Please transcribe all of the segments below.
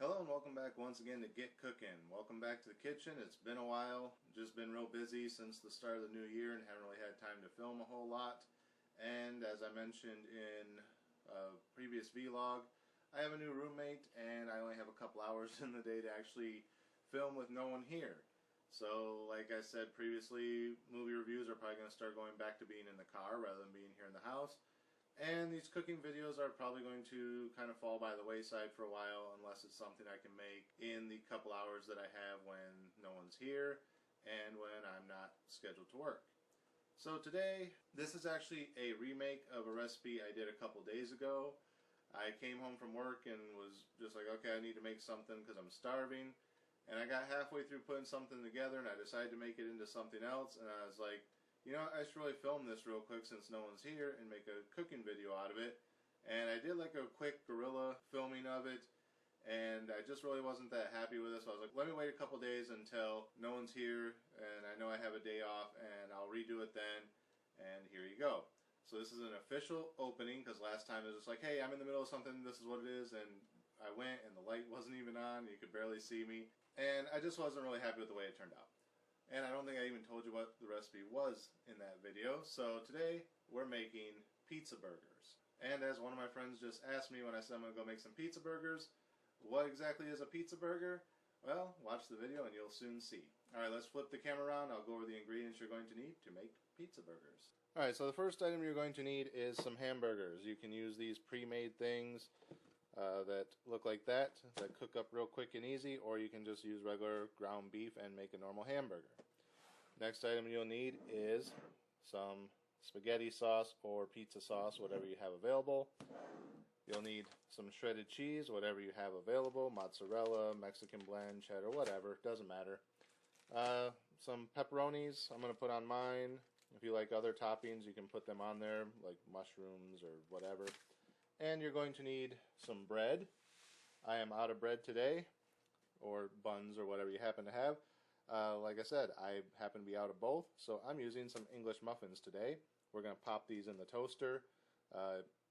Hello and welcome back once again to Get Cookin'. Welcome back to the kitchen. It's been a while. Just been real busy since the start of the new year and haven't really had time to film a whole lot. And as I mentioned in a previous vlog, I have a new roommate and I only have a couple hours in the day to actually film with no one here. So like I said previously, movie reviews are probably going to start going back to being in the car rather than being here in the house. And these cooking videos are probably going to kind of fall by the wayside for a while unless it's something I can make in the couple hours that I have when no one's here and when I'm not scheduled to work. So today, this is actually a remake of a recipe I did a couple days ago. I came home from work and was just like, okay, I need to make something because I'm starving. And I got halfway through putting something together and I decided to make it into something else, and I was like, you know, I should really film this real quick since no one's here and make a cooking video out of it. And I did like a quick guerrilla filming of it, and I just really wasn't that happy with it, so I was like, let me wait a couple days until no one's here and I know I have a day off and I'll redo it then, and here you go. So this is an official opening because last time it was just like, hey, I'm in the middle of something, this is what it is, and I went and the light wasn't even on, you could barely see me, and I just wasn't really happy with the way it turned out. And I don't think I even told you what the recipe was in that video. So today we're making pizza burgers. And as one of my friends just asked me when I said I'm going to go make some pizza burgers, what exactly is a pizza burger? Well, watch the video and you'll soon see. Alright, let's flip the camera around. I'll go over the ingredients you're going to need to make pizza burgers. Alright, so the first item you're going to need is some hamburgers. You can use these pre-made things that look like that cook up real quick and easy, or you can just use regular ground beef and make a normal hamburger. Next item you'll need is some spaghetti sauce or pizza sauce, whatever you have available. You'll need some shredded cheese, whatever you have available, mozzarella, Mexican blend, cheddar, whatever, doesn't matter. Some pepperonis I'm going to put on mine. If you like other toppings, you can put them on there, like mushrooms or whatever. And you're going to need some bread. I am out of bread today, or buns or whatever you happen to have. Like I said, I happen to be out of both, so I'm using some English muffins today. We're going to pop these in the toaster.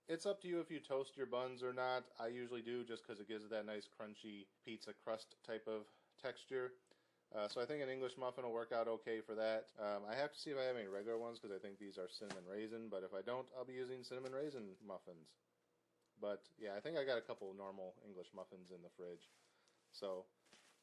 It's up to you if you toast your buns or not. I usually do just because it gives it that nice crunchy pizza crust type of texture. So I think an English muffin will work out okay for that. I have to see if I have any regular ones because I think these are cinnamon raisin, but if I don't, I'll be using cinnamon raisin muffins. But yeah, I think I got a couple normal English muffins in the fridge. So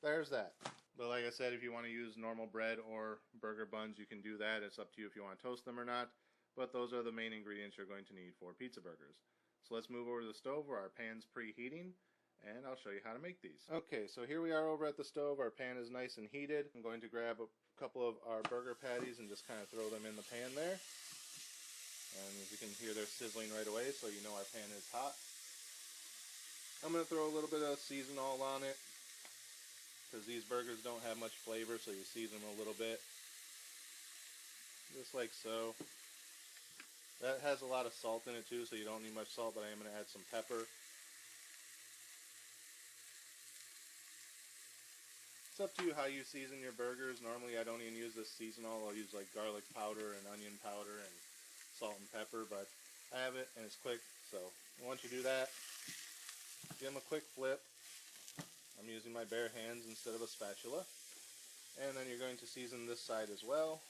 there's that. But like I said, if you want to use normal bread or burger buns, you can do that. It's up to you if you want to toast them or not. But those are the main ingredients you're going to need for pizza burgers. So let's move over to the stove where our pan's preheating, and I'll show you how to make these. Okay, so here we are over at the stove. Our pan is nice and heated. I'm going to grab a couple of our burger patties and just kind of throw them in the pan there. And as you can hear, they're sizzling right away, so you know our pan is hot. I'm going to throw a little bit of seasonal on it, because these burgers don't have much flavor, so you season them a little bit. Just like so. That has a lot of salt in it too, so you don't need much salt, but I am going to add some pepper. It's up to you how you season your burgers. Normally I don't even use this seasonal. I'll use like garlic powder and onion powder and salt and pepper, but I have it and it's quick. So once you do that, give them a quick flip. I'm using my bare hands instead of a spatula. And then you're going to season this side as well.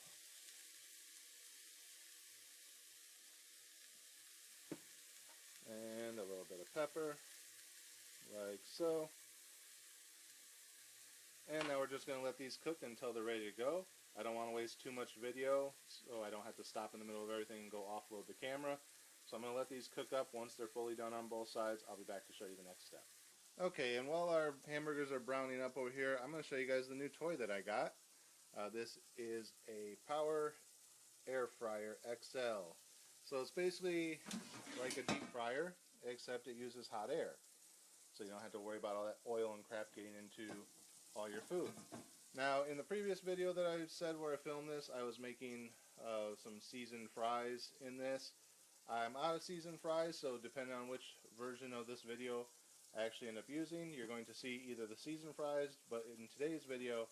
And a little bit of pepper, like so. And now we're just going to let these cook until they're ready to go. I don't want to waste too much video, so I don't have to stop in the middle of everything and go offload the camera. So I'm going to let these cook up. Once they're fully done on both sides, I'll be back to show you the next step. Okay, and while our hamburgers are browning up over here, I'm going to show you guys the new toy that I got. This is a Power Air Fryer XL. So it's basically like a deep fryer, except it uses hot air. So you don't have to worry about all that oil and crap getting into all your food. Now, in the previous video that I said where I filmed this, I was making some seasoned fries in this. I'm out of seasoned fries, so depending on which version of this video I actually end up using, you're going to see either the seasoned fries, but in today's video,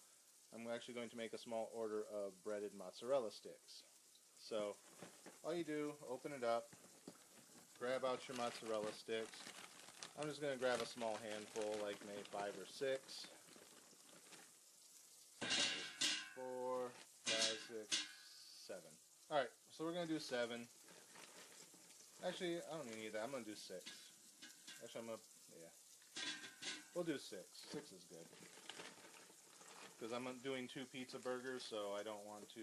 I'm actually going to make a small order of breaded mozzarella sticks. So, all you do, open it up, grab out your mozzarella sticks. I'm just going to grab a small handful, like maybe 5 or 6. 4, 5, 6, 7. Alright, so we're going to do 7. Actually, I don't even need that. I'm going to do 6. Actually, yeah. We'll do 6. 6 is good. Because I'm doing 2 pizza burgers, so I don't want to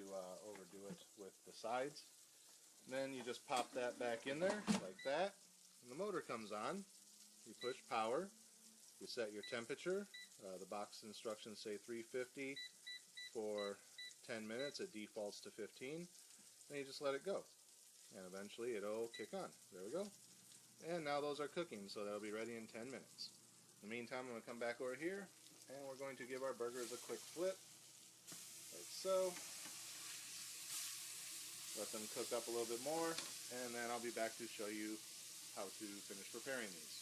overdo it with the sides. Then you just pop that back in there, like that. And the motor comes on. You push power. You set your temperature. The box instructions say 350 for 10 minutes. It defaults to 15. And you just let it go. And eventually it'll kick on. There we go. And now those are cooking, so they'll be ready in 10 minutes. In the meantime, I'm going to come back over here, and we're going to give our burgers a quick flip, like so. Let them cook up a little bit more, and then I'll be back to show you how to finish preparing these.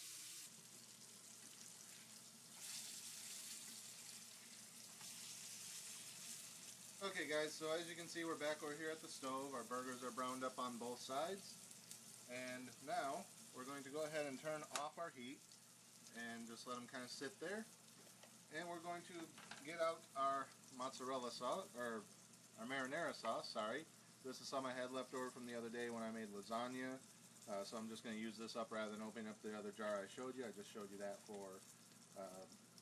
Okay guys, so as you can see, we're back over here at the stove. Our burgers are browned up on both sides. And now, we're going to go ahead and turn off our heat and just let them kind of sit there. And we're going to get out our mozzarella sauce, or our marinara sauce, sorry. This is some I had left over from the other day when I made lasagna. So I'm just going to use this up rather than opening up the other jar I showed you. I just showed you that for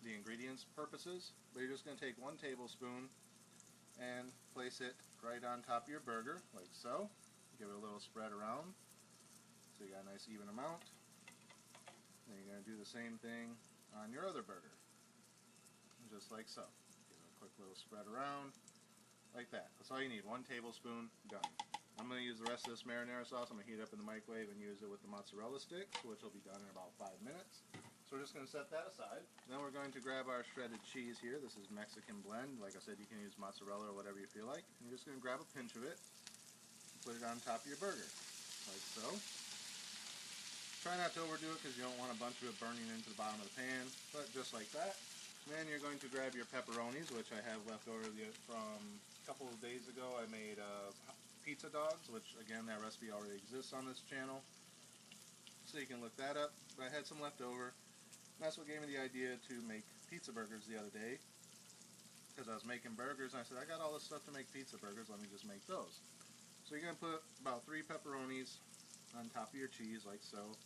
the ingredients purposes. But you're just going to take 1 tablespoon and place it right on top of your burger, like so. Give it a little spread around, so you got a nice even amount. Then you're going to do the same thing on your other burger, just like so. Give it a quick little spread around, like that. That's all you need, 1 tablespoon, done. I'm going to use the rest of this marinara sauce. I'm going to heat it up in the microwave and use it with the mozzarella sticks, which will be done in about 5 minutes. So we're just going to set that aside. Then we're going to grab our shredded cheese here. This is Mexican blend. Like I said, you can use mozzarella or whatever you feel like. And you're just going to grab a pinch of it and put it on top of your burger, like so. Try not to overdo it because you don't want a bunch of it burning into the bottom of the pan, but just like that. Then you're going to grab your pepperonis, which I have left over from a couple of days ago. I made pizza dogs, which again, that recipe already exists on this channel, so you can look that up. But I had some left over. That's what gave me the idea to make pizza burgers the other day, because I was making burgers and I said, I got all this stuff to make pizza burgers, let me just make those. So you're going to put about 3 pepperonis on top of your cheese, like so.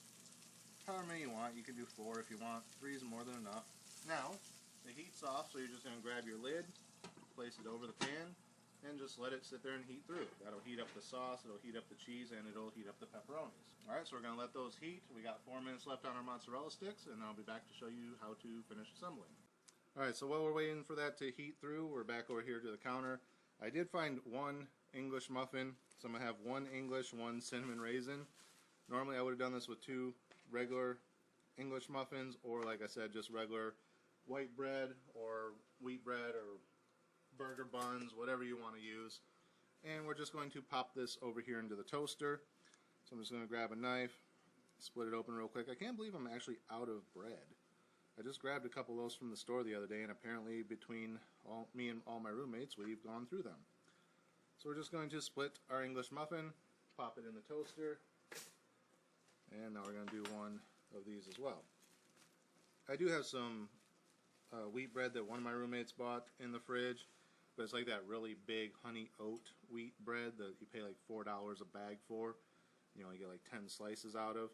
However many you want. You can do 4 if you want. 3 is more than enough. Now, the heat's off, so you're just going to grab your lid, place it over the pan, and just let it sit there and heat through. That'll heat up the sauce, it'll heat up the cheese, and it'll heat up the pepperonis. Alright, so we're going to let those heat. We got 4 minutes left on our mozzarella sticks, and I'll be back to show you how to finish assembling. Alright, so while we're waiting for that to heat through, we're back over here to the counter. I did find 1 English muffin, so I'm going to have 1 English, 1 cinnamon raisin. Normally I would have done this with 2 regular English muffins, or like I said, just regular white bread or wheat bread or burger buns, whatever you want to use. And we're just going to pop this over here into the toaster. So I'm just going to grab a knife, split it open real quick. I can't believe I'm actually out of bread. I just grabbed a couple of those from the store the other day, and apparently between me and all my roommates, we've gone through them. So we're just going to split our English muffin, pop it in the toaster, and now we're going to do 1 of these as well. I do have some wheat bread that one of my roommates bought in the fridge, but it's like that really big honey oat wheat bread that you pay like $4 a bag for. You only get like 10 slices out of.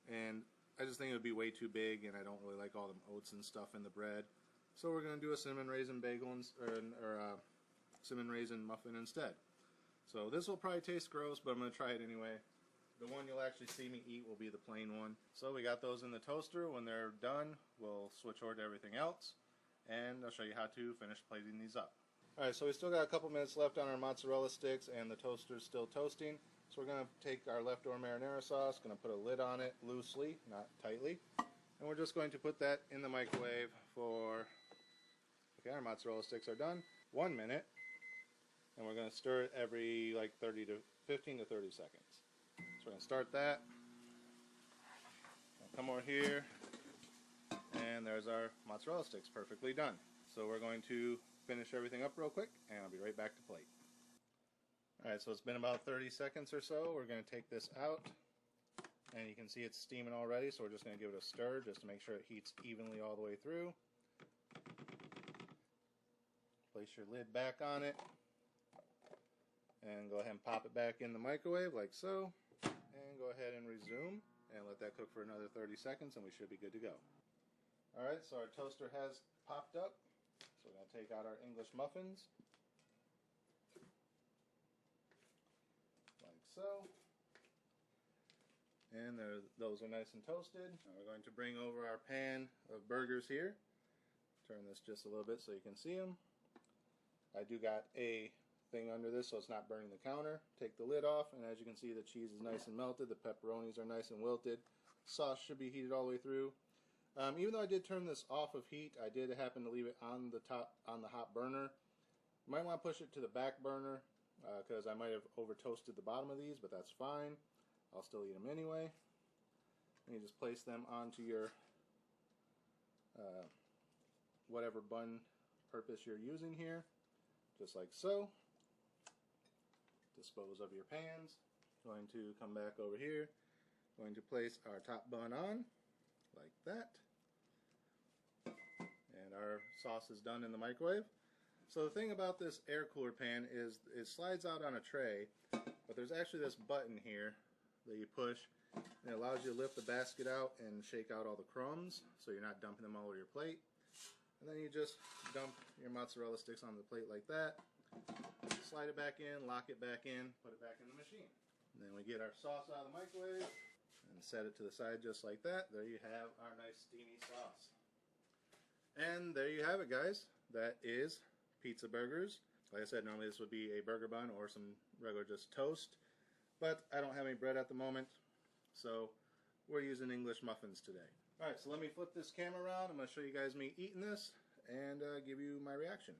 And I just think it would be way too big, and I don't really like all them oats and stuff in the bread. So we're going to do a cinnamon raisin bagel or cinnamon raisin muffin instead. So this will probably taste gross, but I'm going to try it anyway. The one you'll actually see me eat will be the plain one. So we got those in the toaster. When they're done, we'll switch over to everything else, and I'll show you how to finish plating these up. Alright, so we still got a couple minutes left on our mozzarella sticks, and the toaster's still toasting. So we're going to take our leftover marinara sauce, going to put a lid on it loosely, not tightly, and we're just going to put that in the microwave for, okay, our mozzarella sticks are done, 1 minute, and we're going to stir it every like 15 to 30 seconds. So we're going to start that, come over here, and there's our mozzarella sticks perfectly done. So we're going to finish everything up real quick, and I'll be right back to plate. Alright, so it's been about 30 seconds or so. We're going to take this out, And you can see it's steaming already, so we're just going to give it a stir just to make sure it heats evenly all the way through. Place your lid back on it and go ahead and pop it back in the microwave like so, and go ahead and resume and let that cook for another 30 seconds and we should be good to go. Alright, so our toaster has popped up, so we're going to take out our English muffins like so, and those are nice and toasted. Now we're going to bring over our pan of burgers here. Turn this just a little bit so you can see them. I do got a thing under this so it's not burning the counter. Take the lid off, and as you can see, the cheese is nice and melted, the pepperonis are nice and wilted, sauce should be heated all the way through. Even though I did turn this off of heat, I did happen to leave it on the top, on the hot burner. You might want to push it to the back burner because I might have over toasted the bottom of these, but that's fine. I'll still eat them anyway. And you just place them onto your whatever bun purpose you're using here, just like so. Dispose of your pans. Going to come back over here. Going to place our top bun on, like that. And our sauce is done in the microwave. So the thing about this air cooler pan is it slides out on a tray, but there's actually this button here that you push, and it allows you to lift the basket out and shake out all the crumbs, so you're not dumping them all over your plate. And then you just dump your mozzarella sticks on the plate like that. Slide it back in, lock it back in, put it back in the machine. And then we get our sauce out of the microwave and set it to the side just like that. There you have our nice steamy sauce. And there you have it, guys. That is pizza burgers. Like I said, normally this would be a burger bun or some regular just toast, but I don't have any bread at the moment, so we're using English muffins today. Alright, so let me flip this camera around. I'm going to show you guys me eating this and give you my reaction.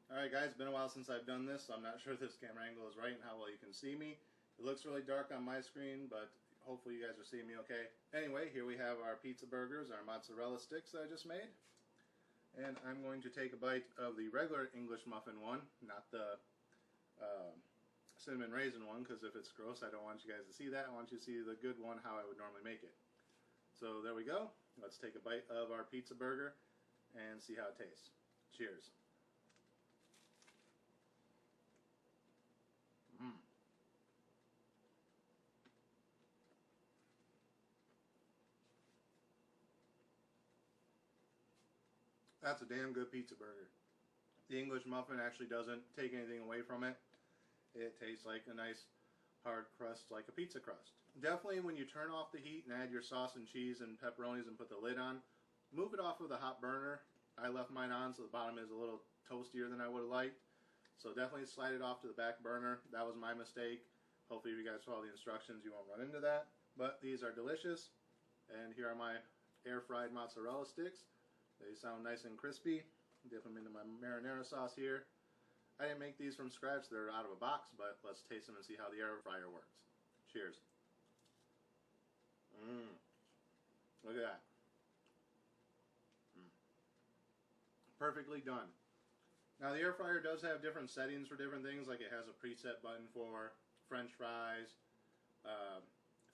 Alright guys, it's been a while since I've done this, so I'm not sure if this camera angle is right and how well you can see me. It looks really dark on my screen, but hopefully you guys are seeing me okay. Anyway, here we have our pizza burgers, our mozzarella sticks that I just made. And I'm going to take a bite of the regular English muffin one, not the cinnamon raisin one, because if it's gross I don't want you guys to see that. I want you to see the good one, how I would normally make it. So there we go. Let's take a bite of our pizza burger and see how it tastes. Cheers. That's a damn good pizza burger. The English muffin actually doesn't take anything away from it. It tastes like a nice hard crust, like a pizza crust. Definitely when you turn off the heat and add your sauce and cheese and pepperonis and put the lid on, move it off with a hot burner. I left mine on so the bottom is a little toastier than I would have liked. So definitely slide it off to the back burner. That was my mistake. Hopefully if you guys follow the instructions you won't run into that. But these are delicious. And here are my air fried mozzarella sticks. They sound nice and crispy. Dip them into my marinara sauce here. I didn't make these from scratch. They're out of a box, but let's taste them and see how the air fryer works. Cheers. Look at that. Perfectly done. Now the air fryer does have different settings for different things, like it has a preset button for French fries,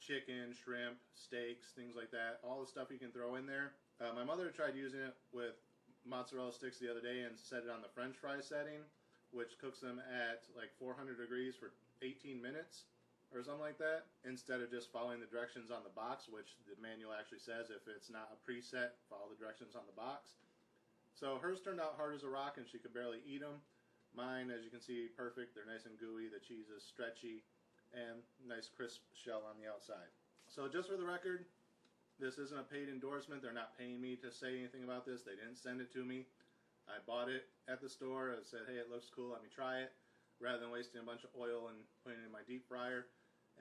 chicken, shrimp, steaks, things like that. All the stuff you can throw in there. My mother tried using it with mozzarella sticks the other day and set it on the French fry setting, which cooks them at like 400 degrees for 18 minutes or something like that, instead of just following the directions on the box, which the manual actually says if it's not a preset, follow the directions on the box. So hers turned out hard as a rock and she could barely eat them. Mine, as you can see, perfect. They're nice and gooey. The cheese is stretchy and nice crisp shell on the outside. So just for the record, this isn't a paid endorsement. They're not paying me to say anything about this. They didn't send it to me. I bought it at the store. I said, hey, it looks cool. Let me try it. Rather than wasting a bunch of oil and putting it in my deep fryer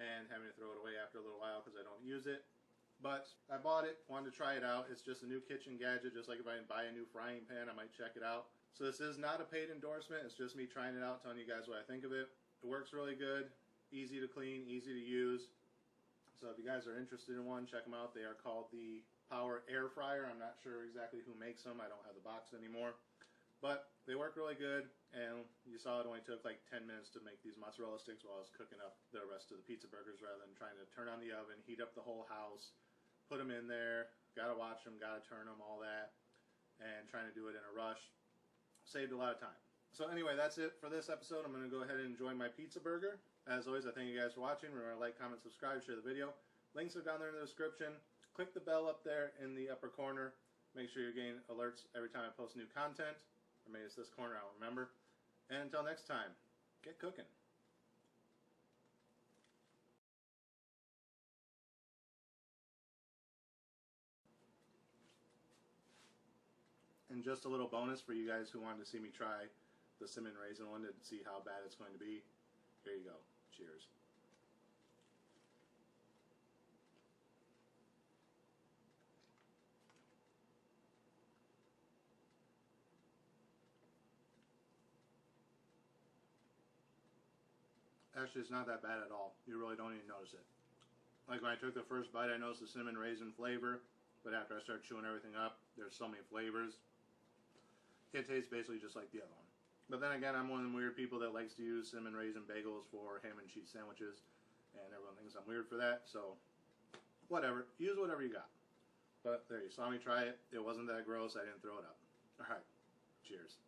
and having to throw it away after a little while because I don't use it. But I bought it, wanted to try it out. It's just a new kitchen gadget, just like if I buy a new frying pan, I might check it out. So this is not a paid endorsement. It's just me trying it out, telling you guys what I think of it. It works really good, easy to clean, easy to use. So if you guys are interested in one, check them out. They are called the Power Air Fryer. I'm not sure exactly who makes them. I don't have the box anymore. But they work really good, and you saw it only took like 10 minutes to make these mozzarella sticks while I was cooking up the rest of the pizza burgers rather than trying to turn on the oven, heat up the whole house, put them in there, gotta watch them, gotta turn them, all that, and trying to do it in a rush. Saved a lot of time. So anyway, that's it for this episode. I'm going to go ahead and enjoy my pizza burger. As always, I thank you guys for watching. Remember to like, comment, subscribe, share the video. Links are down there in the description. Click the bell up there in the upper corner. Make sure you're getting alerts every time I post new content. Or maybe it's this corner, I don't remember. And until next time, get cooking. And just a little bonus for you guys who wanted to see me try the cinnamon raisin one to see how bad it's going to be. Here you go. Cheers. Actually, it's not that bad at all. You really don't even notice it. Like when I took the first bite, I noticed the cinnamon raisin flavor, but after I started chewing everything up, there's so many flavors. It tastes basically just like the other one. But then again, I'm one of them weird people that likes to use cinnamon raisin bagels for ham and cheese sandwiches, and everyone thinks I'm weird for that, so whatever. Use whatever you got. But there, you saw me try it. It wasn't that gross. I didn't throw it up. Alright, cheers.